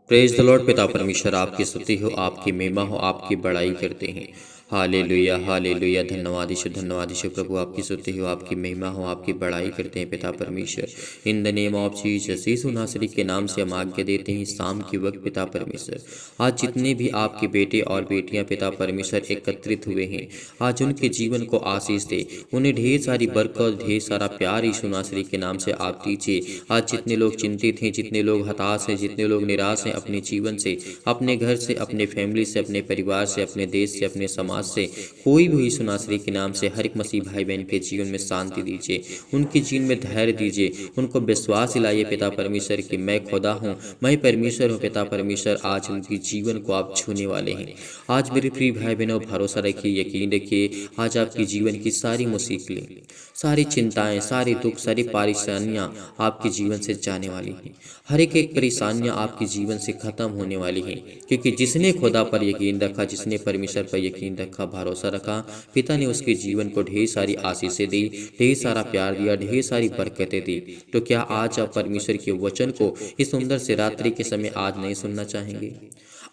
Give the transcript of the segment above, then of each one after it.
Praise the Lord. पिता परमेश्वर आपकी स्तुति हो, आपकी महिमा हो, आपकी बड़ाई करते हैं। Hallelujah hallelujah. धन्यवाद यीशु, धन्यवाद यीशु। प्रभु आपकी स्तुति हो, आपकी महिमा हो, आपकी बड़ाई करते हैं पिता परमेश्वर। In the name of Jesus यीशु नासरी के नाम से हम आज्ञा देते हैं शाम की वक्त पिता परमेश्वर। आज जितने भी आपके बेटे और बेटियां पिता परमेश्वर एकत्रित हुए हैं, आज उनके जीवन को आशीष दे, उन्हें ढेर सारी बरकत, ढेर सारा प्यार यीशु नासरी के नाम से आप दीजिए। आज जितने लोग चिंतित हैं, जितने लोग हताश हैं, जितने लोग निराश हैं अपने जीवन से, अपने घर से, अपने फैमिली से, अपने परिवार से, अपने देश से, अपने समाज से, कोई भी यीशु नासरी के नाम से हर एक मसीह भाई बहन के जीवन में शांति दीजिए, उनके जीवन में धैर्य दीजिए, उनको विश्वास दिलाइए पिता परमेश्वर कि मैं खुदा हूँ, मैं परमेश्वर हूँ पिता परमेश्वर। आज उनके जीवन को आप छूने वाले हैं। आज मेरे प्रिय भाई बहनों, भरोसा रखिए, यकीन रखिए, आज आपके जीवन की सारी मुसीबतें, सारी चिंताएं, सारे दुख, सारी परेशानियां आपके जीवन से जाने वाली हैं। हर एक परेशानियां आपके जीवन से खत्म होने वाली हैं, क्योंकि जिसने खुदा पर यकीन रखा, जिसने परमेश्वर पर यकीन रखा, भरोसा रखा, पिता ने उसके जीवन को ढेर सारी आशीषें दी, ढेर सारा प्यार दिया, ढेर सारी बरकतें दी। तो क्या आज आप परमेश्वर के वचन को इस सुंदर से रात्रि के समय आज नहीं सुनना चाहेंगे?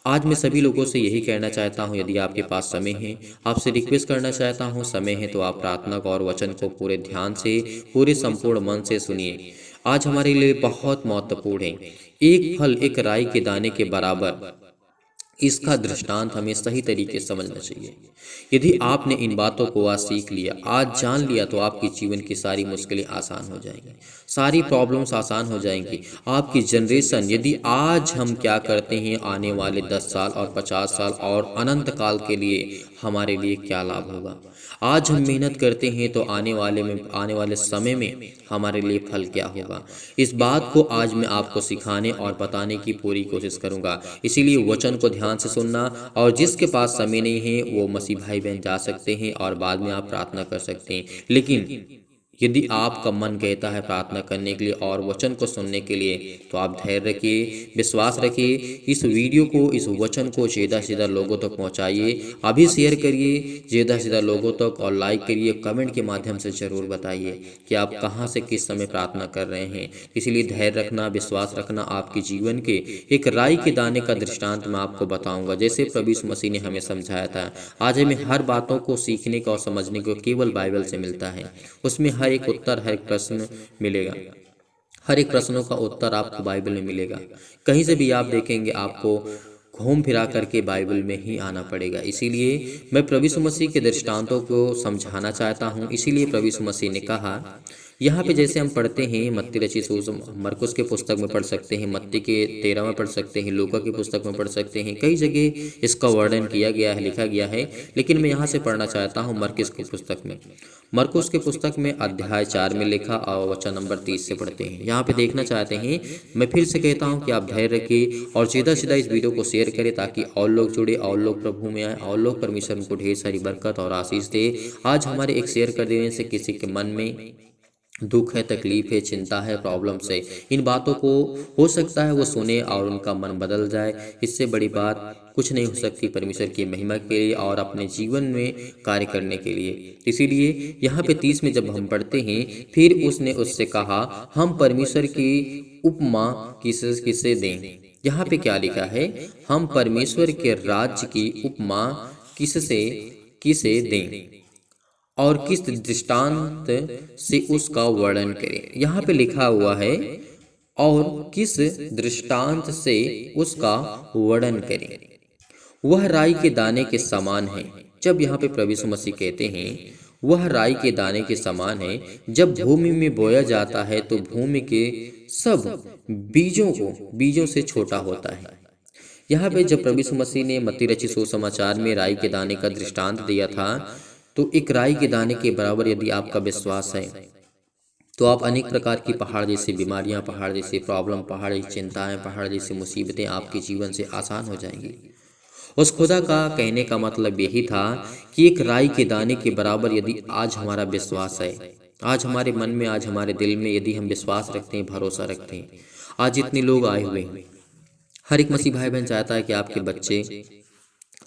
आज मैं सभी लोगों से यही कहना चाहता हूं, यदि आपके पास समय है, आपसे रिक्वेस्ट करना चाहता हूं, समय है तो आप प्रार्थना को और वचन को पूरे ध्यान से, पूरे संपूर्ण मन से सुनिए। आज हमारे लिए बहुत महत्वपूर्ण है। एक फल एक राई के दाने के बराबर, इसका दृष्टांत हमें सही तरीके से समझना चाहिए। यदि आपने इन बातों को आज सीख लिया, आज जान लिया, तो आपके जीवन की सारी मुश्किलें आसान हो जाएंगी, सारी प्रॉब्लम्स आसान हो जाएंगी। आपकी जनरेशन, यदि आज हम क्या करते हैं, आने वाले 10 साल और 50 साल और अनंत काल के लिए हमारे लिए क्या लाभ होगा। आज हम मेहनत करते हैं तो आने वाले समय में हमारे लिए फल क्या होगा। इस बात को आज मैं आपको सिखाने और बताने की पूरी कोशिश करूंगा। इसीलिए वचन को ध्यान से सुनना, और जिसके पास समय नहीं है वो मसीह भाई बहन जा सकते हैं और बाद में आप प्रार्थना कर सकते हैं। लेकिन यदि आपका मन कहता है प्रार्थना करने के लिए और वचन को सुनने के लिए, तो आप धैर्य रखिए, विश्वास रखिए। इस वीडियो को, इस वचन को ज़्यादा से ज़्यादा लोगों तक पहुंचाइए। अभी शेयर करिए ज़्यादा से ज़्यादा लोगों तक, और लाइक करिए, कमेंट के माध्यम से ज़रूर बताइए कि आप कहां से किस समय प्रार्थना कर रहे हैं। इसलिए धैर्य रखना, विश्वास रखना। आपके जीवन के एक राई के दाने का दृष्टांत मैं आपको बताऊंगा, जैसे प्रभु यीशु मसीह ने हमें समझाया था। आज हमें हर बातों को सीखने का और समझने को केवल बाइबल से मिलता है। उसमें हर एक उत्तर, हर एक प्रश्न मिलेगा, हर एक प्रश्नों का उत्तर आपको बाइबल में मिलेगा। कहीं से भी आप देखेंगे, आपको घूम फिरा करके बाइबल में ही आना पड़ेगा। इसीलिए मैं प्रभु यीशु मसीह के दृष्टांतों को समझाना चाहता हूँ। इसीलिए प्रभु यीशु मसीह ने कहा, यहाँ पे जैसे हम पढ़ते हैं, मत्ती रचित सुसमाचार, मरकुस के पुस्तक में पढ़ सकते हैं, मत्ती के 13 में पढ़ सकते हैं, लूका की पुस्तक में पढ़ सकते हैं, कई जगह इसका वर्णन किया गया है, लिखा गया है। लेकिन मैं यहाँ से पढ़ना चाहता हूँ मरकुस की पुस्तक में। मरकुस के पुस्तक में अध्याय 4 में लिखा और वचन नंबर 30 से पढ़ते हैं। यहाँ पे देखना चाहते हैं। मैं फिर से कहता हूँ कि आप धैर्य रखिए और सीधा सीधा इस वीडियो को शेयर करें, ताकि और लोग जुड़े, और लोग प्रभु में आए, और लोग परमेश्वर उनको ढेर सारी बरकत और आशीष दे। आज हमारे एक शेयर कर देने से किसी के मन में दुख है, तकलीफ है, चिंता है, प्रॉब्लम्स है, इन बातों को हो सकता है वो सुने और उनका मन बदल जाए। इससे बड़ी बात कुछ नहीं हो सकती परमेश्वर की महिमा के लिए और अपने जीवन में कार्य करने के लिए। इसीलिए यहाँ पे 30 में जब हम पढ़ते हैं, फिर उसने उससे कहा, हम परमेश्वर की उपमा किसे दें। यहाँ पे क्या लिखा है, हम परमेश्वर के राज्य की उपमा किसे दें और किस दृष्टांत से उसका वर्णन करें। यहाँ पे लिखा हुआ है, और किस दृष्टांत से उसका वर्णन करें। वह राई के दाने के समान है। जब यहाँ पे प्रभु यीशु मसीह कहते हैं वह राई के दाने के समान है, जब भूमि में बोया जाता है तो भूमि के सब बीजों से छोटा होता है। यहाँ पे जब प्रभु यीशु मसीह ने मत्ती रचित सुसमाचार में राई के दाने का दृष्टांत दिया था, तो एक राई के दाने के बराबर यदि आपका विश्वास है, तो आप अनेक प्रकार की पहाड़ जैसी बीमारियां, पहाड़ जैसी प्रॉब्लम, पहाड़ जैसी चिंताएं, पहाड़ जैसी मुसीबतें आपके जीवन से आसान हो जाएंगी। उस खुदा का कहने का मतलब यही था कि एक राई के दाने के बराबर यदि आज हमारा विश्वास है, आज हमारे मन में, आज हमारे दिल में यदि हम विश्वास रखते हैं, भरोसा रखते हैं। आज इतने लोग आए हुए हैं, हर एक मसीह भाई बहन चाहता है कि आपके बच्चे,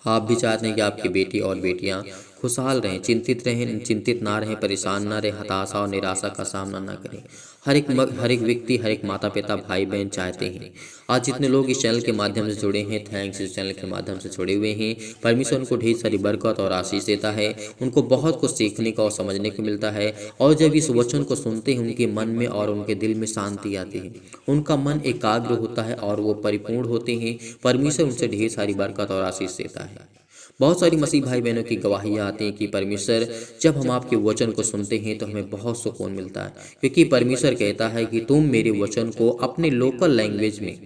आप भी चाहते हैं कि आपकी बेटी और बेटियां खुशहाल रहें, चिंतित ना रहें, परेशान ना रहें, हताशा और निराशा का सामना ना करें। हर एक व्यक्ति, हर एक माता पिता, भाई बहन चाहते हैं। आज जितने लोग इस चैनल के माध्यम से जुड़े हैं, थैंक्स, इस चैनल के माध्यम से जुड़े हुए हैं, परमेश्वर उनको ढेर सारी बरकत और आशीष देता है। उनको बहुत कुछ सीखने का और समझने को मिलता है, और जब इस वचन को सुनते हैं उनके मन में और उनके दिल में शांति आती है, उनका मन एकाग्र होता है और वो परिपूर्ण होते हैं। परमेश्वर उनसे ढेर सारी बरकत और आशीष देता है। बहुत सारी मसीह भाई बहनों की गवाहियाँ आती हैं कि परमेश्वर, जब हम आपके वचन को सुनते हैं तो हमें बहुत सुकून मिलता है, क्योंकि परमेश्वर कहता है कि तुम मेरे वचन को अपने लोकल लैंग्वेज में,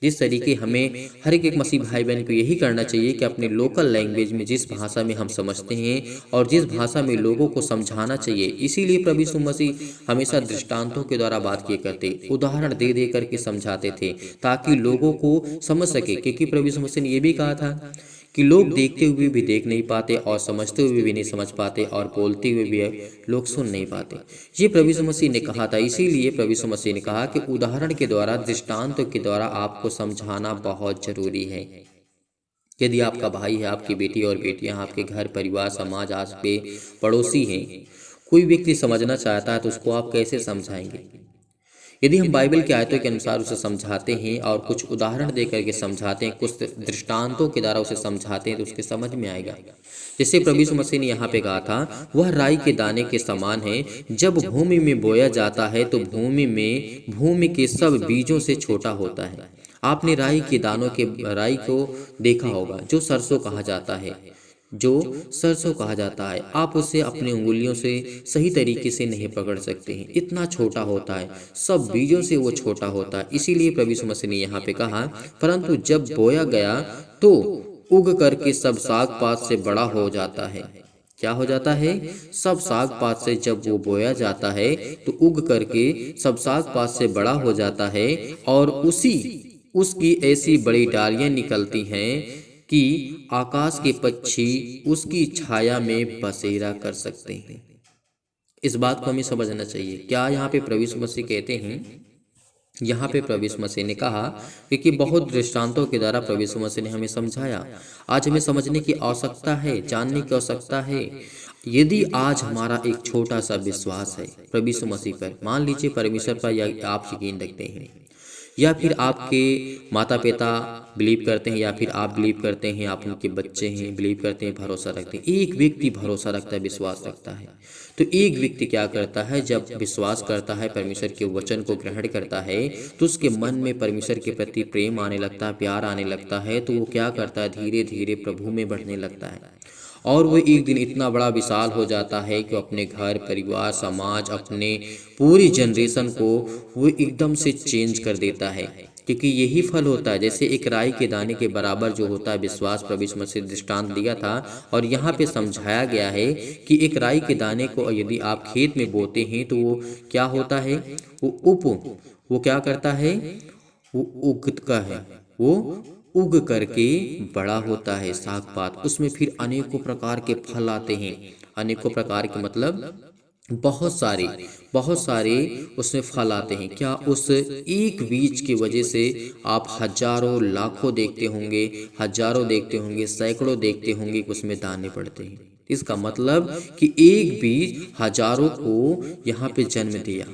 जिस तरीके हमें हर एक मसीह भाई बहन को यही करना चाहिए कि अपने लोकल लैंग्वेज में, जिस भाषा में हम समझते हैं और जिस भाषा में लोगों को समझाना चाहिए। इसीलिए प्रभु यीशु मसीह हमेशा दृष्टांतों के द्वारा बात किया करते, उदाहरण दे दे करके समझाते थे, ताकि लोगों को समझ सके। क्योंकि प्रभु यीशु मसीह ने यह भी कहा था कि लोग देखते हुए भी देख नहीं पाते, और समझते हुए भी नहीं समझ पाते, और बोलते हुए भी लोग सुन नहीं पाते। ये प्रभु यीशु मसीह ने कहा था। इसीलिए प्रभु यीशु मसीह ने कहा कि उदाहरण के द्वारा, दृष्टांतों के द्वारा आपको समझाना बहुत जरूरी है। यदि आपका भाई है, आपकी बेटी और बेटियां, आपके घर परिवार समाज, आस पे पड़ोसी हैं, कोई व्यक्ति समझना चाहता है तो उसको आप कैसे समझाएंगे? यदि हम बाइबल की आयतों के अनुसार उसे समझाते हैं और कुछ उदाहरण दे करके समझाते हैं, कुछ दृष्टांतों के द्वारा उसे समझाते हैं, तो उसके समझ में आएगा। जैसे प्रभु यीशु मसीह ने यहाँ पे कहा था, वह राई के दाने के समान है, जब भूमि में बोया जाता है तो भूमि के सब बीजों से छोटा होता है। आपने राई को देखा होगा, जो सरसों कहा जाता है। आप उसे अपनी उंगलियों से सही तरीके से नहीं पकड़ सकते हैं, इतना छोटा होता है, सब बीजों से वो छोटा होता है। इसीलिए प्रभु यीशु मसीह ने यहाँ पे कहा, परंतु जब बोया गया तो उग करके सब साग पात से बड़ा हो जाता है। क्या हो जाता है? सब साग पात से जब वो बोया जाता है तो उग करके सब साग पात से बड़ा हो जाता है, और उसकी ऐसी बड़ी डालियां निकलती हैं कि आकाश के पक्षी उसकी छाया में बसेरा कर सकते हैं। इस बात को हमें समझना चाहिए। क्या यहाँ पे प्रभु यीशु मसीह कहते हैं? यहाँ पे प्रभु यीशु मसीह ने कहा, क्योंकि बहुत दृष्टांतों के द्वारा प्रभु यीशु मसीह ने हमें समझाया। आज हमें समझने की आवश्यकता है, जानने की आवश्यकता है। यदि आज हमारा एक छोटा सा विश्वास है प्रभु यीशु मसीह पर, मान लीजिए परमेश्वर पर या आप यकीन रखते हैं, या फिर आपके माता पिता बिलीव करते हैं, या फिर आप बिलीव करते हैं, आप उनके बच्चे हैं, बिलीव करते हैं, भरोसा रखते हैं। एक व्यक्ति भरोसा रखता है, विश्वास रखता है, तो एक व्यक्ति क्या करता है? जब विश्वास करता है, परमेश्वर के वचन को ग्रहण करता है, तो उसके मन में परमेश्वर के प्रति प्रेम आने लगता है, प्यार आने लगता है। तो वो क्या करता है? धीरे धीरे प्रभु में बढ़ने लगता है, और वो एक दिन इतना बड़ा विशाल हो जाता है कि अपने घर परिवार समाज, अपने पूरी जनरेशन को वो एकदम से चेंज कर देता है। क्योंकि यही फल होता है, जैसे एक राई के दाने के बराबर जो होता है विश्वास, प्रभु यीशु मसीह दृष्टांत दिया था। और यहाँ पे समझाया गया है कि एक राई के दाने को यदि आप खेत में बोते हैं तो वो क्या होता है? वो क्या करता है? वो उगता है, वो उग करके बड़ा होता है, साग पात, उसमें फिर अनेकों प्रकार के फल आते हैं। अनेकों प्रकार के मतलब बहुत सारे उसमें फल आते हैं। क्या उस एक बीज की वजह से आप हजारों लाखों देखते होंगे, सैकड़ों देखते होंगे कि उसमें दाने पड़ते हैं। इसका मतलब कि एक बीज हजारों को यहाँ पे जन्म दिया।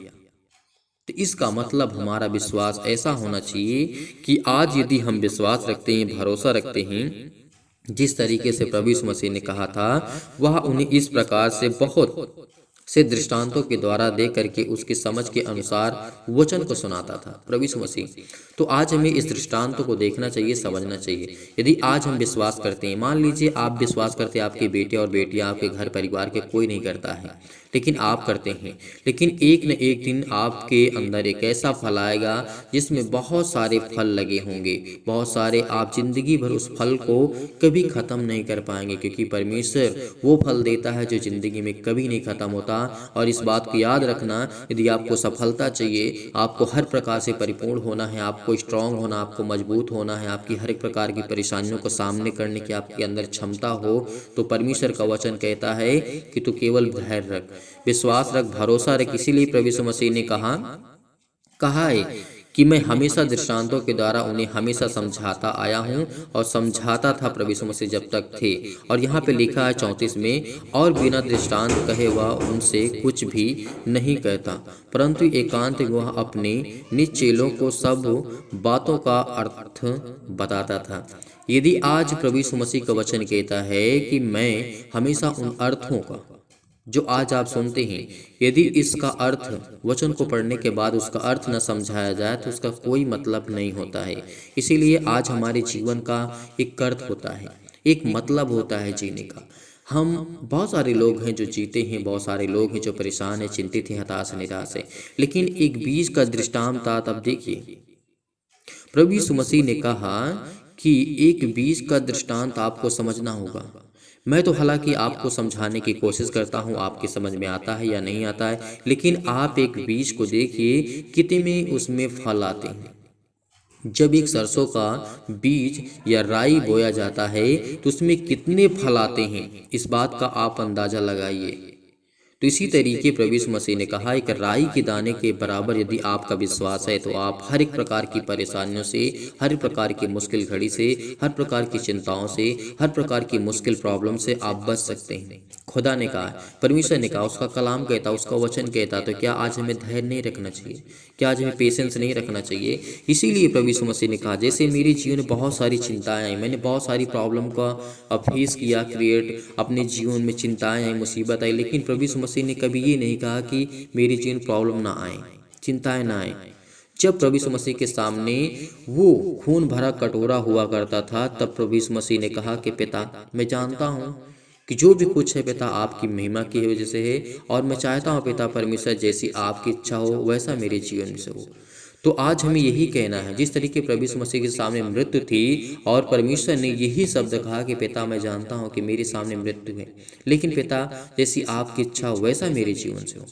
तो इसका मतलब हमारा विश्वास ऐसा होना चाहिए कि आज यदि हम विश्वास रखते हैं, भरोसा रखते हैं, जिस तरीके से प्रभु यीशु मसीह ने कहा था, वह उन्हें इस प्रकार से बहुत से दृष्टांतों के द्वारा दे करके उसकी समझ के अनुसार वचन को सुनाता था प्रभु यीशु मसीह। तो आज हमें इस दृष्टांतों को देखना चाहिए, समझना चाहिए। यदि आज हम विश्वास करते हैं, मान लीजिए आप विश्वास करते हैं, आपके बेटे और बेटियां, आपके घर परिवार के कोई नहीं करता है, लेकिन आप करते हैं, लेकिन एक न एक दिन आपके अंदर एक ऐसा फल आएगा जिसमें बहुत सारे फल लगे होंगे, बहुत सारे। आप जिंदगी भर उस फल को कभी खत्म नहीं कर पाएंगे, क्योंकि परमेश्वर वो फल देता है जो जिंदगी में कभी नहीं खत्म होता। और इस बात को याद रखना, यदि आपको सफलता चाहिए, आपको हर प्रकार से परिपूर्ण होना है, आपको स्ट्रांग होना, आपको मजबूत होना है, आपकी हर एक प्रकार की परेशानियों को सामने करने की आपके अंदर क्षमता हो, तो परमेश्वर का वचन कहता है कि तू केवल धैर्य रख, विश्वास रख, भरोसा रख। इसीलिए प्रभु यीशु मसीह ने कहा है कि मैं हमेशा दृष्टांतों के द्वारा उन्हें हमेशा समझाता आया हूँ और समझाता था प्रभु यीशु मसीह जब तक थे। और यहाँ पे लिखा है 34 में, और बिना दृष्टांत कहे वह उनसे कुछ भी नहीं कहता, परंतु एकांत में वह अपने निज चेलों को सब बातों का अर्थ बताता था। यदि आज प्रभु यीशु मसीह का वचन कहता है कि मैं हमेशा उन अर्थों का जो आज आप सुनते हैं, यदि इसका अर्थ वचन को पढ़ने के बाद उसका अर्थ न समझाया जाए तो उसका कोई मतलब नहीं होता है। इसीलिए आज हमारे जीवन का एक अर्थ होता है, एक मतलब होता है जीने का। हम बहुत सारे लोग हैं जो जीते हैं, बहुत सारे लोग हैं जो परेशान हैं, चिंतित हैं, हताश निराश हैं, लेकिन एक बीज का दृष्टांत था। तब देखिए प्रभु यीशु मसीह ने कहा कि एक बीज का दृष्टांत आपको समझना होगा। मैं तो हालांकि आपको समझाने की कोशिश करता हूँ, आपके समझ में आता है या नहीं आता है, लेकिन आप एक बीज को देखिए कितने में उसमें फल आते हैं। जब एक सरसों का बीज या राई बोया जाता है तो उसमें कितने फल आते हैं, इस बात का आप अंदाजा लगाइए। तो इसी तरीके प्रभु यीशु मसीह ने कहा, एक राई के दाने के बराबर यदि आपका विश्वास है तो आप हर एक प्रकार की परेशानियों से, हर प्रकार की मुश्किल घड़ी से, हर प्रकार की चिंताओं से, हर प्रकार की मुश्किल प्रॉब्लम से आप बच सकते हैं। खुदा ने कहा, परमेश्वर ने कहा, उसका कलाम कहता, उसका वचन कहता, तो क्या आज हमें धैर्य नहीं रखना चाहिए? क्या आज हमें पेशेंस नहीं रखना चाहिए? इसीलिए प्रभु यीशु मसीह ने कहा, जैसे मेरे जीवन में बहुत सारी चिंताएं आई, मैंने बहुत सारी प्रॉब्लम का फेस किया, क्रिएट अपने जीवन में चिंताएं आई, मुसीबत आई, लेकिन प्रभु यीशु मसीह ने कभी ये नहीं कहा कि मेरे जीवन प्रॉब्लम ना आए, चिंताएं ना आए। जब प्रभु यीशु मसीह के सामने वो खून भरा कटोरा हुआ करता था, तब प्रभु यीशु मसीह ने कहा कि पिता, मैं जानता हूँ कि जो भी कुछ है पिता आपकी महिमा की वजह से है, और मैं चाहता हूँ पिता परमेश्वर जैसी आपकी इच्छा हो वैसा मेरे जीवन से हो। तो आज हमें यही कहना है, जिस तरीके प्रभु यीशु मसीह के सामने मृत्यु थी और परमेश्वर ने यही शब्द कहा कि पिता मैं जानता हूँ कि मेरे सामने मृत्यु है, लेकिन पिता जैसी आपकी इच्छा हो वैसा मेरे जीवन से हो।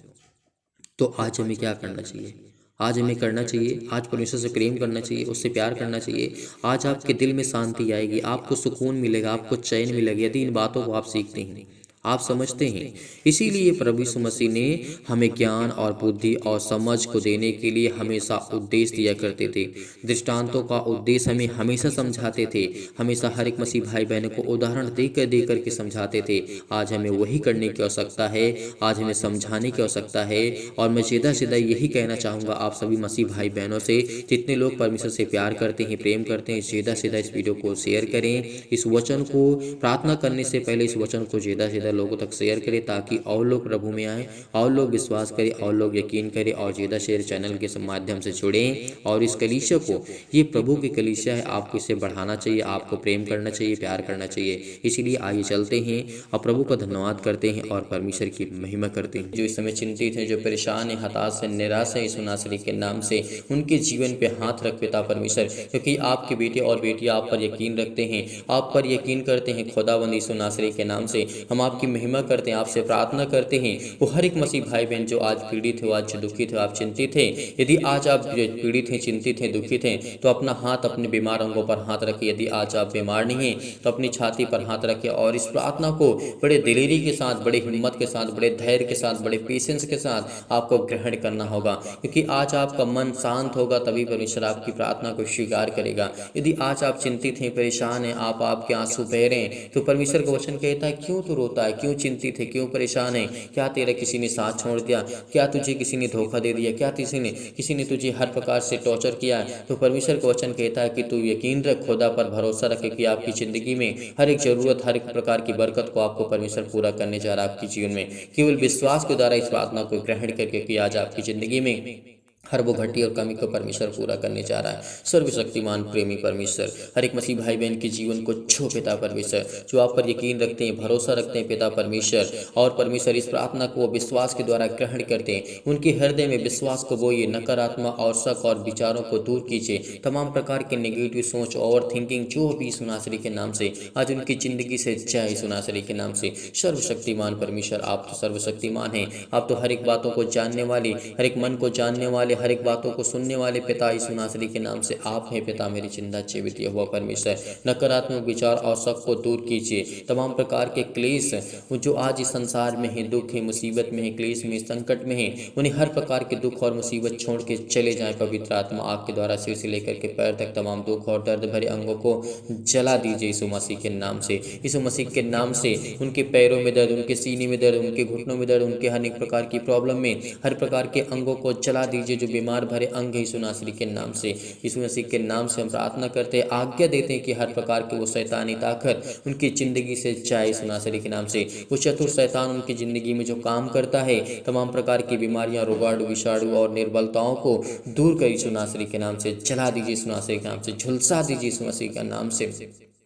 तो आज हमें क्या करना चाहिए? आज हमें करना चाहिए, आज परमेश्वर से प्रेम करना चाहिए, उससे प्यार करना चाहिए। आज आपके दिल में शांति आएगी, आपको सुकून मिलेगा, आपको चैन मिलेगा यदि इन बातों को आप सीखते हैं, आप समझते हैं। इसीलिए प्रभु यीशु मसीह ने हमें ज्ञान और बुद्धि और समझ को देने के लिए हमेशा उपदेश दिया करते थे। दृष्टांतों का उद्देश्य हमें हमेशा समझाते थे, हमेशा हर एक मसीह भाई बहनों को उदाहरण देकर के समझाते थे। आज हमें वही करने की आवश्यकता है, आज हमें समझाने की आवश्यकता है। और मैं सीधा सीधा यही कहना चाहूँगा आप सभी मसीह भाई बहनों से, जितने लोग परमेश्वर से प्यार करते हैं, प्रेम करते हैं, सीधा सीधा इस वीडियो को शेयर करें। इस वचन को प्रार्थना करने से पहले इस वचन को सीधा सीधा लोगों तक शेयर करें, ताकि और लोग प्रभु में आए, और लोग विश्वास करें, और लोग यकीन करें, और ज़्यादा शेयर चैनल के माध्यम से जुड़ें। और इस कलीसिया को, ये प्रभु की कलीसिया है, आपको इसे बढ़ाना चाहिए, आपको प्रेम करना चाहिए, प्यार करना चाहिए। इसीलिए आइए चलते हैं और प्रभु का धन्यवाद करते हैं और परमेश्वर की महिमा करते हैं। जो इस समय चिंतित हैं, जो परेशान है, हताश है, निराश है, यीशु नासरी के नाम से उनके जीवन पे हाथ रख पिता परमेश्वर, क्योंकि आपके बेटे और बेटियां आप पर यकीन रखते हैं, आप पर यकीन करते हैं। खुदावंद यीशु नासरी के नाम से हम आपकी महिमा करते हैं, आपसे प्रार्थना करते हैं। वो हर एक मसीह भाई बहन जो आज पीड़ित हो, आज दुखित हो, आप चिंतित हैं, यदि आज आप पीड़ित हैं, चिंतित हैं, दुखित हैं, तो अपना हाथ अपने बीमार अंगों पर हाथ रखिए। यदि आज आप बीमार नहीं हैं तो अपनी छाती पर हाथ रखिए और इस प्रार्थना को बड़े दिलेरी के साथ, बड़े हिम्मत के साथ, बड़े धैर्य के साथ, बड़े पेशेंस के साथ आपको ग्रहण करना होगा, क्योंकि आज आपका मन शांत होगा तभी परमेश्वर आपकी प्रार्थना को स्वीकार करेगा। यदि आज आप चिंतित हैं, परेशान हैं, आपके आंसू बह रहे हैं, तो परमेश्वर का वचन कहता है, क्यों तू रोता है, क्यों चिंतित है, क्यों परेशान है? क्या तेरा किसी ने साथ छोड़ दिया? क्या तुझे किसी ने धोखा दे दिया? क्या किसी ने तुझे हर प्रकार से टॉर्चर किया? तो परमेश्वर का वचन कहता है कि तू यकीन रख, खुदा पर भरोसा रखे कि आपकी ज़िंदगी में हर एक ज़रूरत, हर एक प्रकार की बरकत को आपको परमेश्वर पूरा करने जा रहा है आपके जीवन में। केवल विश्वास के द्वारा इस प्रार्थना को ग्रहण करके कि आज आपकी ज़िंदगी में हर वो घटी और कमी को परमेश्वर पूरा करने जा रहा है। सर्वशक्तिमान प्रेमी परमेश्वर हर एक मसीह भाई बहन के जीवन को छो पिता परमेश्वर, जो आप पर यकीन रखते हैं, भरोसा रखते हैं पिता परमेश्वर, और परमेश्वर इस प्रार्थना को विश्वास के द्वारा ग्रहण करते हैं। उनके हृदय में विश्वास को बोइए, नकारात्मक और शक और विचारों को दूर कीजिए। तमाम प्रकार के नेगेटिव सोच, ओवर थिंकिंग जो भी यीशु नासरी के नाम से आज उनकी ज़िंदगी से जाए यीशु नासरी के नाम से। सर्वशक्तिमान परमेश्वर, आप तो सर्वशक्तिमान हैं, आप तो हर एक बातों को जानने वाले, हर एक मन को जानने वाले, हर एक बातों को सुनने वाले पिता यीशु नासरी के नाम से आप हैं पिता मेरी चिंता जीवित हुआ परमेश्वर। नकारात्मक विचार और शक को दूर कीजिए। तमाम प्रकार के क्लेश जो आज इस संसार में है, दुख है, मुसीबत में है, क्लेश में, संकट में है, उन्हें हर प्रकार के दुख और मुसीबत छोड़ के चले जाएं। पवित्र आत्मा आपके द्वारा सिर से लेकर के पैर तक तमाम दुख और दर्द भरे अंगों को जला दीजिए यीशु मसीह के नाम से। यीशु मसीह के नाम से उनके पैरों में दर्द, उनके सीने में दर्द, उनके घुटनों में दर्द, उनके अनेक प्रकार की प्रॉब्लम में हर प्रकार के अंगों को जला दीजिए जो बीमार भरे अंग है यीशु नासरी के नाम से। यीशु मसीह के नाम से हम प्रार्थना करते हैं, आज्ञा देते हैं कि हर प्रकार के वो शैतानी ताकत उनकी ज़िंदगी से जाए यीशु नासरी के नाम से। वो चतुर शैतान उनकी ज़िंदगी में जो काम करता है, तमाम प्रकार की बीमारियां, रोगाणु, विषाणु और निर्बलताओं को दूर कर यीशु नासरी के नाम से जला दीजिए यीशु नासरी के नाम से, झुलसा दीजिए यीशु मसीह के नाम से।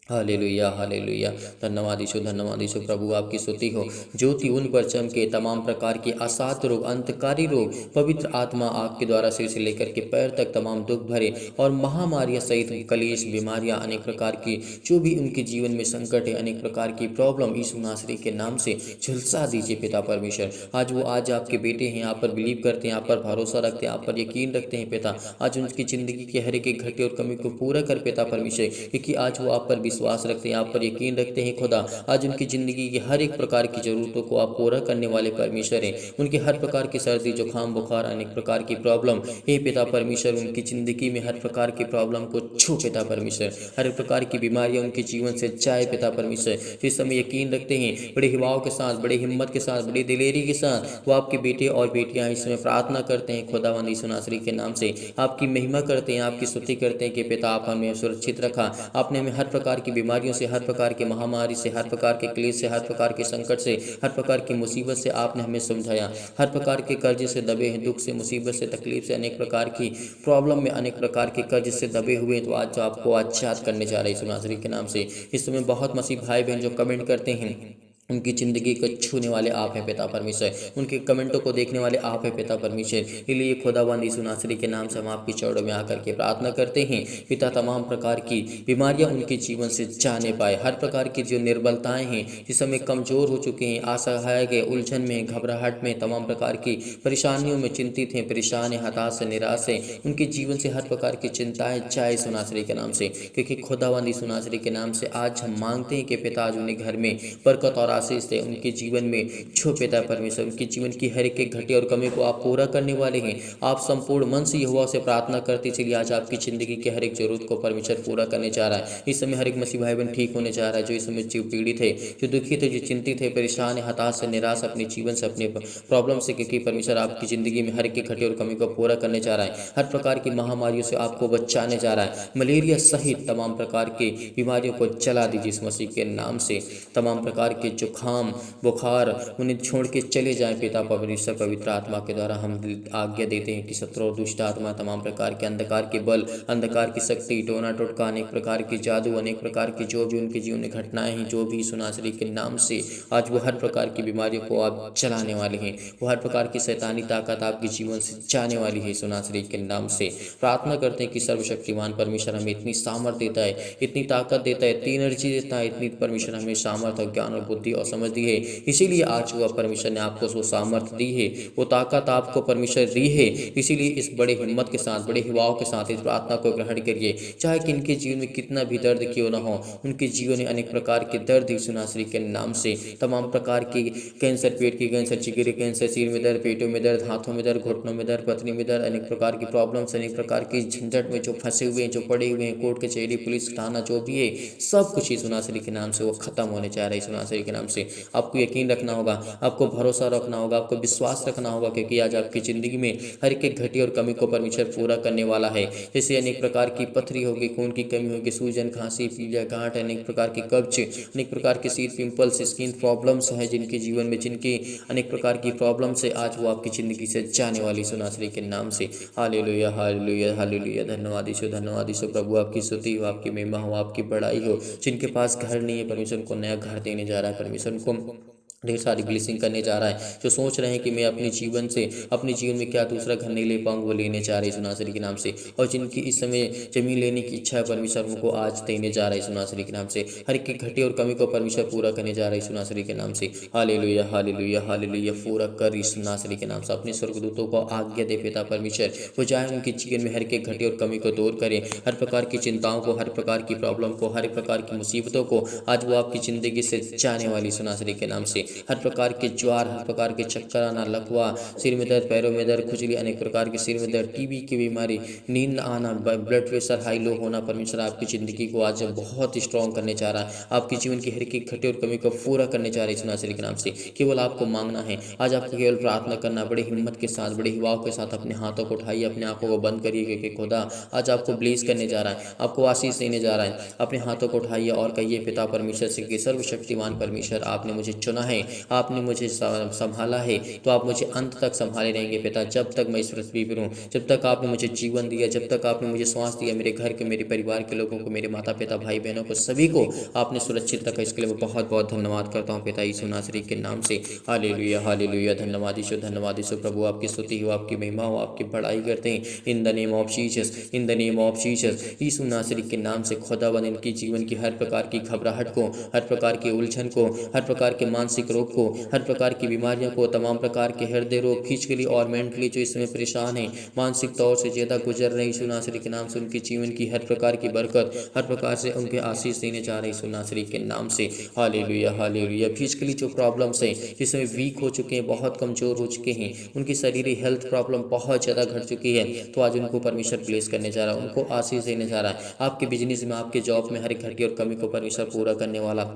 Hallelujah hallelujah. धन्यवाद यीशु प्रभु आपकी स्तुति हो। ज्योति उन पर चमके, तमाम प्रकार के असाध्य रोग, अंतकारी रोग, पवित्र आत्मा आपके द्वारा सिर से लेकर के पैर तक तमाम दुख भरे और महामारियां सहित कलेश, बीमारियां, अनेक प्रकार की जो भी उनके जीवन में संकट है, अनेक प्रकार की प्रॉब्लम यीशु नासरी के नाम से झुलसा दीजिए पिता परमेश्वर। आज आपके बेटे हैं, आप पर बिलीव करते हैं, आप पर भरोसा रखते हैं, आप पर यकीन रखते हैं पिता। आज उनकी ज़िंदगी के हर एक घटे और कमी को पूरा कर पिता परमेश्वर, क्योंकि आज वो आप पर विश्वास रखते हैं, आप पर यकीन रखते हैं खुदा। आज उनकी ज़िंदगी की हर एक प्रकार की ज़रूरतों को आप पूरा करने वाले परमेश्वर हैं। उनके हर प्रकार की सर्दी, जुकाम, बुखार, अनेक प्रकार की प्रॉब्लम हे पिता परमेश्वर, उनकी ज़िंदगी में हर प्रकार की प्रॉब्लम को छू पिता परमेश्वर। हर प्रकार की बीमारियां उनके जीवन से जाए पिता परमेश्वर। इस समय यकीन रखते हैं, बड़े हिवाओं के साथ, बड़े हिम्मत के साथ, बड़ी दिलेरी के साथ वो आपके बेटे और बेटियां इस समय प्रार्थना करते हैं खुदावंद यीशु नासरी के नाम से। आपकी महिमा करते हैं, आपकी स्तुति करते हैं कि पिता आप हमें सुरक्षित रखा, आपने हमें हर प्रकार की बीमारियों से, हर प्रकार की महामारी से, हर प्रकार के क्लेश से, हर प्रकार के संकट से, हर प्रकार की मुसीबत से आपने हमें समझाया। हर प्रकार के कर्ज से दबे हैं, दुख से, मुसीबत से, तकलीफ से, अनेक प्रकार की प्रॉब्लम में, अनेक प्रकार के कर्ज से दबे हुए हैं, तो आज आपको आजाद करने जा रहे हैं यीशु नासरी के नाम से। इस समय बहुत मसीह भाई बहन जो कमेंट करते हैं, उनकी ज़िंदगी को छूने वाले आप हैं पिता परमेश्वर, उनके कमेंटों को देखने वाले आप हैं पिता परमेश्वर। इसलिए खुदावंद यीशु नासरी के नाम से हम आपकी चौड़ों में आकर के प्रार्थना करते हैं पिता, तमाम प्रकार की बीमारियां उनके जीवन से जाने पाए। हर प्रकार की जो निर्बलताएं हैं, जिस समय कमज़ोर हो चुके हैं, असहाय के, उलझन में, घबराहट में, तमाम प्रकार की परेशानियों में चिंतित हैं, परेशान हैं, हताश से, निराश हैं, उनके जीवन से हर प्रकार की चिंताएं जाए यीशु नासरी के नाम से। क्योंकि खुदावंद यीशु नासरी के नाम से आज हम मांगते हैं कि पिता आज उन्हें घर में बरकत और आशीष दे, उनके जीवन में छो पिता परमेश्वर, उनके जीवन की हर एक घटे और कमी को आप पूरा करने वाले हैं। आप संपूर्ण मन से यहोवा से प्रार्थना करते चलिए, आज आपकी ज़िंदगी के हर एक जरूरत को परमेश्वर पूरा करने जा रहा है। इस समय हर एक मसीह भाई बहन ठीक होने जा रहा है, जो इस समय जीव पीड़ित है, जो दुखित है, जो चिंतित है, परेशान है, हताश से, निराश अपने जीवन से, अपने प्रॉब्लम से, क्योंकि परमेश्वर आपकी ज़िंदगी में हर एक घटे और कमी को पूरा करने जा रहा है। हर प्रकार की महामारियों से आपको बचाने जा रहा है। मलेरिया सहित तमाम प्रकार की बीमारियों को जला दीजिए इस मसीह के नाम से। तमाम प्रकार के जुकाम, बुखार उन्हें छोड़ के चले जाएं पिता परमेश्वर। पवित्र आत्मा के द्वारा हम आज्ञा देते हैं कि शत्रु और दुष्ट आत्मा, तमाम प्रकार के अंधकार के बल, अंधकार की शक्ति, टोना टोटका, अनेक प्रकार की जादू, अनेक प्रकार की जो भी उनके जीवन में घटनाएं हैं, जो भी यीशु नासरी के नाम से आज वो हर प्रकार की बीमारियों को आप चलाने वाले हैं। वो हर प्रकार की शैतानी ताकत आपके जीवन से जाने वाली है यीशु नासरी के नाम से। प्रार्थना करते हैं कि सर्वशक्तिमान परमेश्वर हमें इतनी सामर्थ देता है, इतनी ताकत देता है, इतनी एनर्जी देता है, इतनी परमेश्वर हमें सामर्थ और ज्ञान और बुद्धि और समझ दी है। इसीलिए आज वो परमेश्वर ने आपको वो सामर्थ दी है, वो ताकत आपको परमेश्वर दी है। इसीलिए इस बड़े हिम्मत के साथ, बड़े हिवाओं के साथ इस प्रार्थना को ग्रहण करिए। चाहे कि इनके जीवन में कितना भी दर्द क्यों ना हो, उनके जीवन में अनेक प्रकार के दर्द यीशु नासरी के नाम से, तमाम प्रकार की कैंसर, पेट की कैंसर, जिगर कैंसर, सिर में दर्द, पेटों में दर्द, हाथों में दर्द, घुटनों में दर्द, पत्नी में दर्द, अनेक प्रकार की प्रॉब्लम्स, अनेक प्रकार की झंझट में जो फंसे हुए हैं, जो पड़े हुए हैं, कोर्ट कचहरी, पुलिस थाना, जो भी है, सब कुछ यीशु नासरी के नाम से वो खत्म होने जा रहा है यीशु नासरी के नाम से। आपको यकीन रखना होगा, आपको भरोसा रखना होगा, आपको विश्वास रखना होगा, क्योंकि आज आपकी ज़िंदगी में हर एक घटी और कमी को परमेश्वर पूरा करने वाला है। जैसे अनेक प्रकार की पथरी होगी, खून की कमी होगी, सूजन, खांसी, पीलिया, गांठ, अनेक प्रकार की कब्ज, अनेक प्रकार के सीर, पिंपल्स, स्किन प्रॉब्लम्स हैं जिनके जीवन में, जिनकी अनेक प्रकार की प्रॉब्लम से आज वो आपकी ज़िंदगी से जाने वाली यीशु नासरी के नाम से। Hallelujah hallelujah hallelujah. धन्यवाद यीशु प्रभु आपकी स्तुति हो, आपकी महिमा हो, आपकी बड़ाई हो। जिनके पास घर नहीं है परमेश्वर उनको नया घर देने जा रहा है, परमेश्वर उनको ढेर सारी ब्लेसिंग करने जा रहा है। जो सोच रहे हैं कि मैं अपने जीवन से, अपने जीवन में क्या दूसरा घर नहीं ले पाऊंगा, वो लेने जा रहे हैं यीशु नासरी के नाम से। और जिनकी इस समय जमीन लेने की इच्छा है, परमेश्वर उनको आज देने जा रहा है यीशु नासरी के नाम से। हर एक की घटी और कमी को परमेश्वर पूरा करने जा रहा है यीशु नासरी के नाम से। Hallelujah hallelujah hallelujah. पूरा कर यीशु नासरी के नाम से। अपने स्वर्गदूतों को आज्ञा दे पिता परमेश्वर, वो जाए उनके जीवन में हर एक घटी और कमी को दूर करें। हर प्रकार की चिंताओं को, हर प्रकार की प्रॉब्लम को, हर प्रकार की मुसीबतों को आज वो आपकी ज़िंदगी से जाने वाली यीशु नासरी के नाम से। हर प्रकार के ज्वार, हर प्रकार के चक्कर आना, लकवा, सिर में दर्द, पैरों में दर्द, खुजली, अनेक प्रकार के सिर में दर्द, टीबी की बीमारी, नींद न आना, ब्लड प्रेशर हाई लो होना, परमेश्वर आपकी ज़िंदगी को आज बहुत स्ट्रॉन्ग करने जा रहा है। आपके जीवन की हर एक घटी और कमी को पूरा करने जा रहा है यीशु नासरी के नाम से। केवल आपको मांगना है, आज आपको केवल प्रार्थना करना, बड़ी हिम्मत के साथ, बड़े हिवाव के साथ अपने हाथों को उठाइए, अपने आंखों को बंद करिए, क्योंकि खुदा आज आपको ब्लेस करने जा रहा है, आपको आशीष देने जा रहा है। अपने हाथों को उठाइए और कहिए पिता परमेश्वर से कि सर्वशक्तिमान परमेश्वर, आपने मुझे चुना है, आपने मुझे संभाला है, तो आप मुझे अंत तक संभाले रहेंगे पिता। जब तक मैं इस पृथ्वी पर हूँ, जब तक आपने मुझे जीवन दिया, जब तक आपने मुझे श्वास दिया, मेरे घर के, मेरे परिवार के लोगों को, मेरे माता पिता, भाई बहनों को, सभी को आपने सुरक्षित रखा। इसके लिए मैं बहुत बहुत धन्यवाद करता हूँ पिता यीशु नासरी के नाम से। Hallelujah hallelujah. धन्यवाद यीशु, धन्यवाद यीशु। प्रभु आपकी स्तुति हो, आपकी महिमा हो, आपकी बड़ाई करते हैं in the name of Jesus, in the name of Jesus. यीशु नासरी के नाम से खुदावन इनकी जीवन की हर प्रकार की घबराहट को, हर प्रकार की उलझन को, हर प्रकार के मानसिक रोग को, हर प्रकार की बीमारियों को, तमाम प्रकार के हृदय रोग, फिजिकली और मेंटली जो इसमें परेशान है, मानसिक तौर से ज़्यादा गुजर रहे, यीशु नासरी के नाम से उनके जीवन की हर प्रकार की बरकत, हर प्रकार से उनके आशीष देने जा रहे यीशु नासरी के नाम से। Hallelujah hallelujah. फिजिकली जो प्रॉब्लम्स हैं, जिसमें वीक हो चुके हैं, बहुत कमज़ोर हो चुके हैं, उनकी शरीरी हेल्थ प्रॉब्लम बहुत ज़्यादा घट चुकी है, तो आज उनको परमेश्वर ब्लेस करने जा रहा है, उनको आशीष देने जा रहा है। आपके बिजनेस में, आपके जॉब में हर एक घटी और कमी को परमेश्वर पूरा करने वाला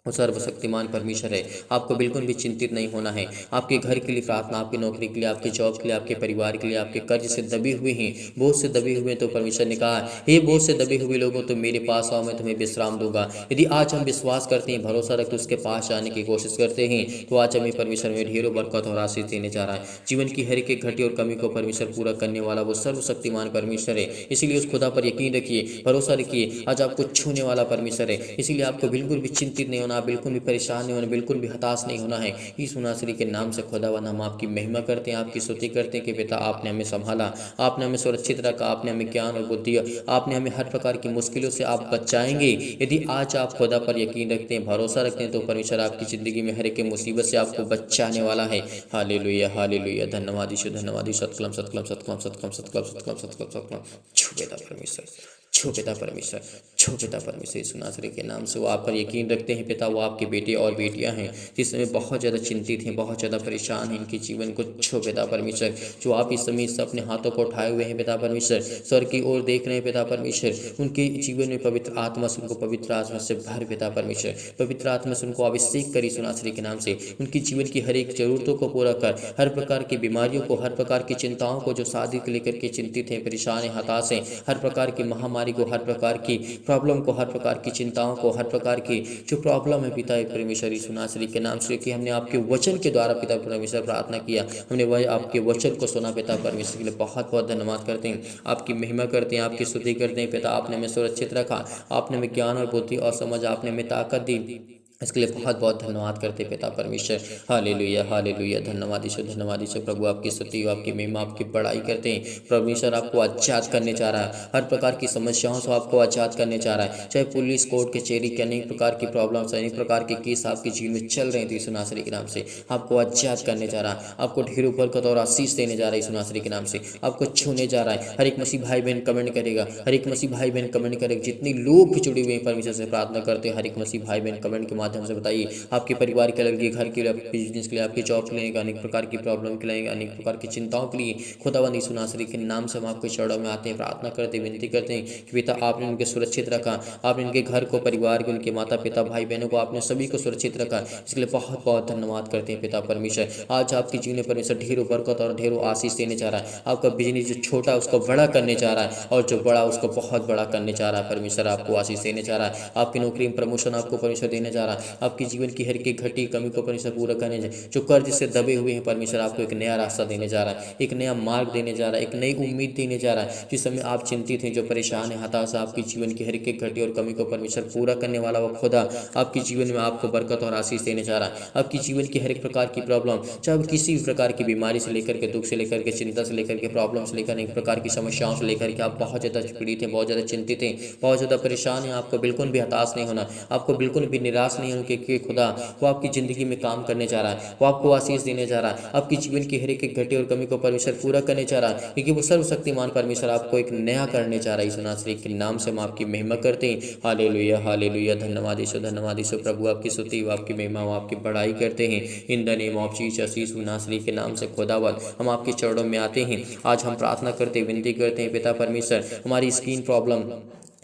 वो सर्वशक्तिमान परमेश्वर है। आपको बिल्कुल भी चिंतित नहीं होना है। आपके घर के लिए प्रार्थना, आपकी नौकरी के लिए, आपके जॉब के लिए, आपके परिवार के लिए, आपके कर्ज से दबे हुए हैं, बोझ से दबे हुए हैं, तो परमेश्वर ने कहा, हे बोझ से दबे हुए लोगों, तो मेरे पास आओ, मैं तुम्हें विश्राम दूंगा। यदि आज हम विश्वास करते हैं, भरोसा रखते, उसके पास जाने की कोशिश करते हैं, तो आज हमें परमेश्वर में ढेरों बरकत और आशीष देने जा रहा है। जीवन की हर एक घटी और कमी को परमेश्वर पूरा करने वाला वो सर्वशक्तिमान परमेश्वर है। इसीलिए उस खुदा पर यकीन रखिए, भरोसा रखिए। आज आपको छूने वाला परमेश्वर है, इसीलिए आपको बिल्कुल भी चिंतित नहीं होना, बिल्कुल भी परेशान नहीं होना, बिल्कुल भी हताश नहीं होना है। यीशु नासरी के नाम से खुदावन हम आपकी महिमा करते हैं, आपकी स्तुति करते हैं कि पिता आपने हमें संभाला, आपने हमें सुरक्षित रखा, आपने हमें ज्ञान और बुद्धि, आपने हमें हर प्रकार की मुश्किलों से आप बचाएंगे। यदि आज आप खुदा पर यकीन रखते हैं, भरोसा रखते हैं, तो परमेश्वर आपकी ज़िंदगी में हर एक मुसीबत से आपको बचाने वाला है। Hallelujah hallelujah. धन्यवाद यीशु, धन्यवाद यीशु। सतकलम सतकलम सतकलम सतकलम सतकलम सतकलम सतकलम सतकलम। छू पिता परमेश्वर, छू पिता परमेश्वर, छू पिता परमेश्वर। यीशु नासरी के नाम से वो आप पर यकीन रखते हैं पिता, वो आपके बेटे और बेटियां हैं जिसमें बहुत ज़्यादा चिंतित हैं, बहुत ज़्यादा परेशान हैं, इनके जीवन को छू पिता परमेश्वर। जो आप इस समय से अपने हाथों को उठाए हुए हैं पिता परमेश्वर, स्वर की ओर देख रहे हैं पिता परमेश्वर, उनके जीवन में पवित्र आत्मा से, उनको पवित्र आत्मा से भर पिता परमेश्वर, पवित्र आत्मा से उनको अभिषेक करी यीशु नासरी के नाम से। उनकी जीवन की हर एक जरूरतों को पूरा कर, हर प्रकार की बीमारियों को, हर प्रकार की चिंताओं को, जो शादी को लेकर के चिंतित हैं, परेशान हैं, हताश हैं, हर प्रकार की महामारी को, हर प्रकार की प्रॉब्लम को, हर प्रकार की चिंताओं को, हर प्रकार की जो प्रॉब्लम है पिता परमेश्वर यीशु नासरी के नाम से, कि हमने आपके वचन के द्वारा पिता परमेश्वर प्रार्थना किया, हमने वह आपके वचन को सुना पिता परमेश्वर, के लिए बहुत बहुत धन्यवाद करते हैं, आपकी महिमा करते हैं, आपकी स्तुति करते हैं पिता। आपने हमें सुरक्षित रखा, आपने हमें ज्ञान और बुद्धि और समझ, आपने हमें ताकत दी, इसके लिए बहुत बहुत धन्यवाद करते पिता परमेश्वर। Hallelujah hallelujah. धन्यवाद यीशु, धन्यवाद यीशु। प्रभु आपकी स्तुति, आपकी महिमा, आपकी बड़ाई करते हैं। परमेश्वर आपको आजाद करने जा रहा है, हर प्रकार की समस्याओं से आपको आजाद करने जा रहा है। चाहे पुलिस, कोर्ट, कचहरी के अनेक प्रकार की प्रॉब्लम्स, अनेक प्रकार के केस आपके जीवन में चल रहे थे, यीशु नासरी के नाम से आपको आजाद करने जा रहा है, आपको ढेरों बरकत और आशीष देने जा रहा है यीशु नासरी के नाम से, आपको छूने जा रहा है। हर एक मसीह भाई बहन कमेंट करेगा, हर एक मसीह भाई बहन कमेंट करेगा, जितने लोग भी जुड़े हुए हैं परमेश्वर से प्रार्थना करते हैं, हर एक मसीह भाई बहन कमेंट के माध्यम से बताइए आपके परिवार के लिए, घर के लिए, आपके बिजनेस के लिए, आपके जॉब के लिए, अनेक प्रकार की प्रॉब्लम के लिए, अनेक प्रकार की चिंताओं के लिए खुदावंद यीशु नासरी के नाम से हम आपके चरणों में आते हैं, प्रार्थना करते हैं, विनती करते हैं कि पिता आपने उनके सुरक्षित रखा, आपने उनके घर को, परिवार को, उनके माता पिता, भाई बहनों को, आपने सभी को सुरक्षित रखा। इसके लिए बहुत बहुत धन्यवाद करते हैं पिता परमेश्वर। आज आपके जीवन में परमेश्वर ढेरों बरकत और ढेरों आशीष देने जा रहा है। आपका बिजनेस जो छोटा उसको बड़ा करने जा रहा है, और जो बड़ा उसको बहुत बड़ा करने जा रहा है। परमेश्वर आपको आशीष देने जा रहा है, आपकी नौकरी में प्रमोशन आपको परमेश्वर देने जा रहा आपके जीवन की हर एक घटी कमी को परमेश्वर पूरा करने जा, जो कर्ज से दबे हुए हैं परमेश्वर आपको एक नया रास्ता देने जा रहा है, एक नया मार्ग देने जा रहा है, एक नई उम्मीद देने जा रहा है। जिस समय आप चिंतित हैं, जो परेशान है, हताश है, आपके जीवन की हर एक घटी और कमी को परमेश्वर पूरा करने वाला वो खुदा आपके जीवन में आपको बरकत और आशीष देने जा रहा है। आपकी जीवन की हर एक प्रकार की प्रॉब्लम, चाहे किसी भी प्रकार की बीमारी से लेकर के, दुख से लेकर के, चिंता से लेकर के, प्रॉब्लम से लेकर, एक प्रकार की समस्याओं से लेकर के, आप बहुत ज़्यादा पीड़ित हैं, बहुत ज़्यादा चिंतित हैं, बहुत ज़्यादा परेशान हैं, आपको बिल्कुल भी हताश नहीं होना, आपको बिल्कुल भी निराश नहीं होना, क्योंकि खुदा वो आपकी ज़िंदगी में काम करने जा रहा है, वो आपको आशीष देने जा रहा है, आपकी जीवन की हर एक घटी और कमी को परमेश्वर पूरा करने जा रहा है, क्योंकि वो सर्वशक्तिमान परमेश्वर आपको एक नया करने जा रहा है। यीशु नासरी के नाम से हम आपकी महिमा करते हैं। हालेलुया, हालेलुया, धन्यवाद यीशु, धन्यवाद यीशु। प्रभु आपकी स्तुति हो, आपकी महिमा हो, आपकी बड़ाई करते हैं। In the name of Jesus, यीशु नासरी के नाम से खुदावंद हम आपके चरणों में आते हैं। आज हम प्रार्थना करते, विनती करते हैं पिता परमेश्वर, हमारी स्किन प्रॉब्लम,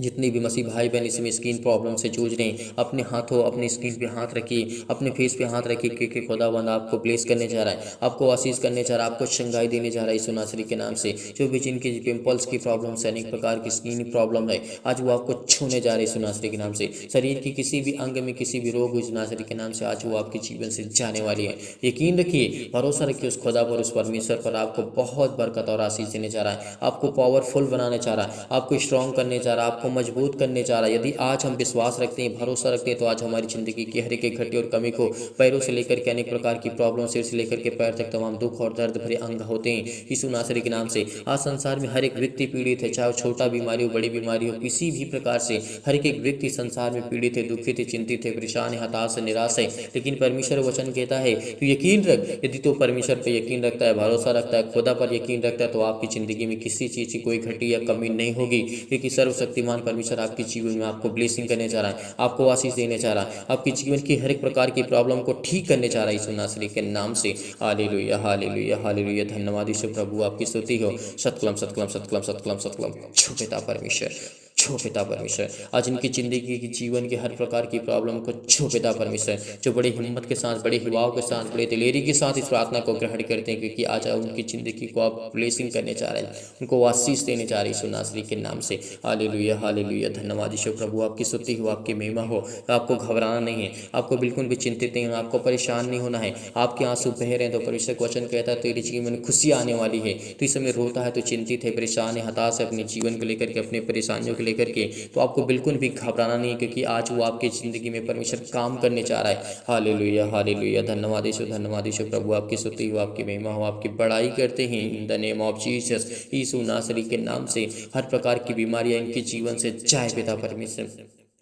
जितनी भी मसीह भाई बहन इसमें स्किन प्रॉब्लम से जूझ रहे हैं, अपने हाथों, अपनी स्किन पे हाथ रखिए, अपने फेस पे हाथ रखिए, क्योंकि खुदावंद आपको ब्लेस करने जा रहा है, आपको आशीष करने जा रहा है, आपको शंगाई देने जा रहा है यीशु नासरी के नाम से। जो भी जिनकी पिंपल्स की प्रॉब्लम है, अनेक प्रकार की स्किन प्रॉब्लम है, आज वो आपको छूने जा रहे हैं यीशु नासरी के नाम से। शरीर की किसी भी अंग में किसी भी रोग यीशु नासरी के नाम से आज वो आपके जीवन से जाने वाली है। यकीन रखिए, भरोसा रखिए उस खुदा पर, उस परमेश्वर पर, आपको बहुत बरकत और आशीष देने जा रहा है, आपको पावरफुल बनाने जा रहा है, आपको स्ट्रॉन्ग करने जा रहा है, आपको मजबूत करने जा रहा है। यदि आज हम विश्वास रखते हैं, भरोसा रखते हैं, तो आज हमारी जिंदगी की हर एक घटी और कमी को, पैरों से लेकर के अनेक प्रकार की प्रॉब्लम, सिर से लेकर के पैर तक तमाम दुख और दर्द भरे अंग होते हैं यीशु नासरी के नाम से। आज संसार में हर एक व्यक्ति पीड़ित है, चाहे छोटा बीमारी हो, बड़ी बीमारी हो, किसी भी प्रकार से हर एक व्यक्ति संसार में पीड़ित है, दुखित है, चिंतित है, परेशान है, हताश है, निराश है। लेकिन परमेश्वर वचन कहता है तो यकीन रख, यदि तो परमेश्वर पर यकीन रखता है, भरोसा रखता है, खुदा पर यकीन रखता है, तो आपकी जिंदगी में किसी चीज़ की कोई घटी या कमी नहीं होगी, क्योंकि सर्वशक्तिमान परमेश्वर आपके जीवन में आपको ब्लेसिंग करने जा रहा है, आपको आशीष देने जा रहा है, आपके जीवन की हर एक प्रकार की प्रॉब्लम को ठीक करने जा रहा है यीशु नासरी के नाम से। हालेलुया, हालेलुया, हालेलुया, धन्यवाद यीशु। प्रभु आपकी स्तुति हो। सतकलम, सतकलम, सतकलम, सतकलम, सतकलम। छो पिता परमेश्वर, छो पिता परमेश्वर, आज इनकी जिंदगी की जीवन की हर प्रकार की प्रॉब्लम को छो पिता परमेश्वर, जो बड़ी हिम्मत के साथ, बड़े हिवाओं के साथ, बड़े दिलेरी के साथ इस प्रार्थना को ग्रहण करते हैं, क्योंकि आज उनकी जिंदगी को आप ब्लेसिंग करने जा रहे हैं, उनको आशीष देने जा रहे हैं यीशु नासरी के नाम से। हालेलुया, हालेलुया, धन्यवाद यीशु। प्रभु आपकी स्तुति हो, आपकी महिमा हो। आपको घबराना नहीं है, आपको बिल्कुल भी चिंतित नहीं होना, आपको परेशान नहीं होना है। आपके आंसू बह रहे हैं तो परमेश्वर का वचन कहता है तेरे जीवन में खुशी आने वाली है। तो इस समय रोता है, तो चिंतित है, परेशान है, हताश है अपने जीवन को लेकर के, अपने परेशानियों को लेकर के, तो आपको बिल्कुल भी घबराना नहीं है, क्योंकि आज वो आपकी ज़िंदगी में परमेश्वर काम करने जा रहा है। हालेलुया, हालेलुया, धन्यवाद यीशु, धन्यवाद यीशु। प्रभु आपकी स्तुति हो, आपकी महिमा हो, आपकी बड़ाई करते हैं in the name of Jesus, यीशु नासरी के नाम से। हर प्रकार की बीमारियां इनके जीवन से जाए पिता परमेश्वर,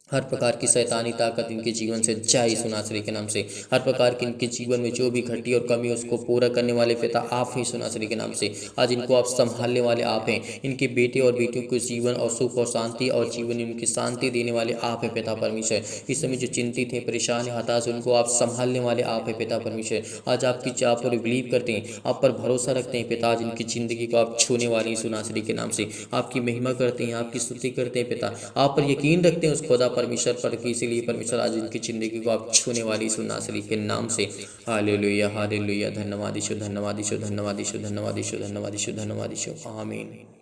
हर प्रकार की शैतानी ताकत इनके जीवन से जाए यीशु नासरी के नाम से। हर प्रकार की इनके जीवन में जो भी घटी और कमी है उसको पूरा करने वाले पिता आप हैं यीशु नासरी के नाम से। आज इनको आप संभालने वाले आप हैं, इनके बेटे और बेटियों को जीवन और सुख और शांति और जीवन में उनकी शांति देने वाले आप हैं पिता परमेश्वर। इस समय जो चिंतित हैं, परेशान है, हताश, उनको आप संभालने वाले आप हैं पिता परमेश्वर। आज आपकी चाह पर बिलीव करते हैं, आप पर भरोसा रखते हैं पिता। आज इनकी ज़िंदगी को आप छूने वाले यीशु नासरी के नाम से आपकी महिमा करते हैं, आपकी स्तुति करते हैं पिता। आप पर यकीन रखते हैं उस खुदा परमेश्वर पर, कि इसीलिए परमेश्वर आज इनकी जिंदगी को आप छूने वाली यीशु नासरी के नाम से। हालेलुया, हालेलुया, धन्यवाद यीशु, धन्यवाद यीशु, धन्यवाद यीशु, धन्यवाद यीशु, धन्यवाद यीशु, धन्यवाद यीशु। आमीन।